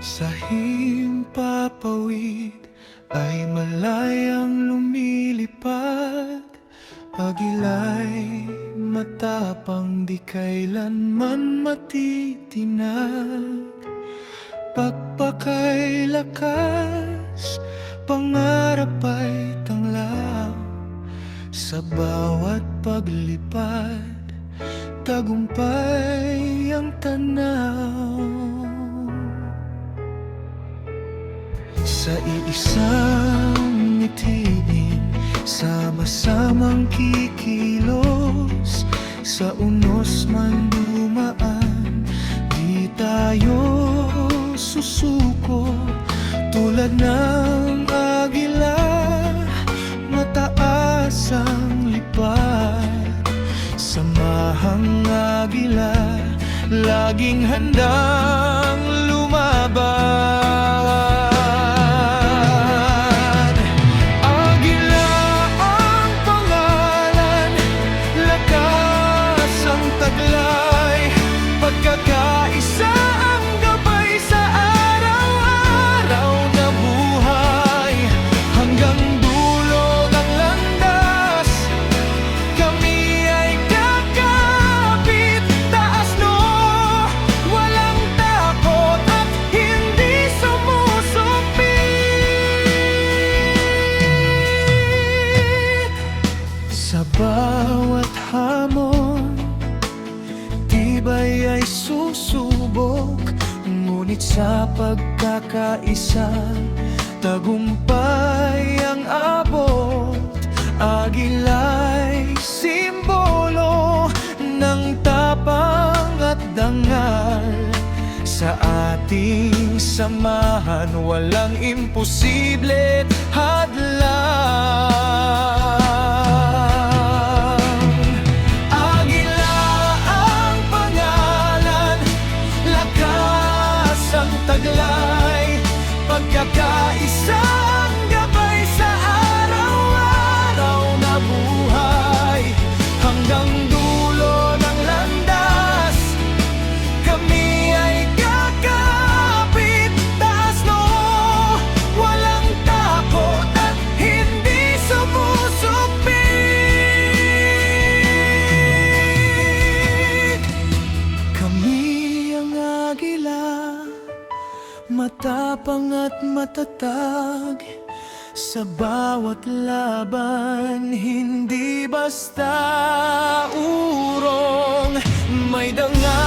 Sa himpapawid ay malayang lumilipad. Agila'y matapang, di kailanman matitinag. Pagpakay lakas, pangarap ay tanglaw. Sa bawat paglipad, tagumpay ang tanaw. Sa iisang ngitiin, sama-samang kikilos. Sa unos man dumaan, di tayo susuko. Tulad ng agila, mataas ang lipad. Samahang agila, laging handang lumaban. Agila ang pangalan, lakas ang taglay. Pagkakaisa ang gabay sa araw-araw na buhay. Hanggang dulo ng landas, kami ay kakapit. Taas no, walang takot at hindi sumusupit. Sa bawat hamon, tibay ay susubok. Ngunit sa pagkakaisa, tagumpay ang abot. Agila'y simbolo ng tapang at dangal. Sa ating samahan, walang imposible hadlang. Agila ang pangalan, lakas ang taglay. Pagkakaisa ang gabay sa araw-araw na buhay. Hanggang dulo ng landas, kami ay kakapit. Taas no, walang takot at hindi sumusupit. Kami ang agila, matapang at matatag. Sa bawat laban, hindi basta urong. May dangal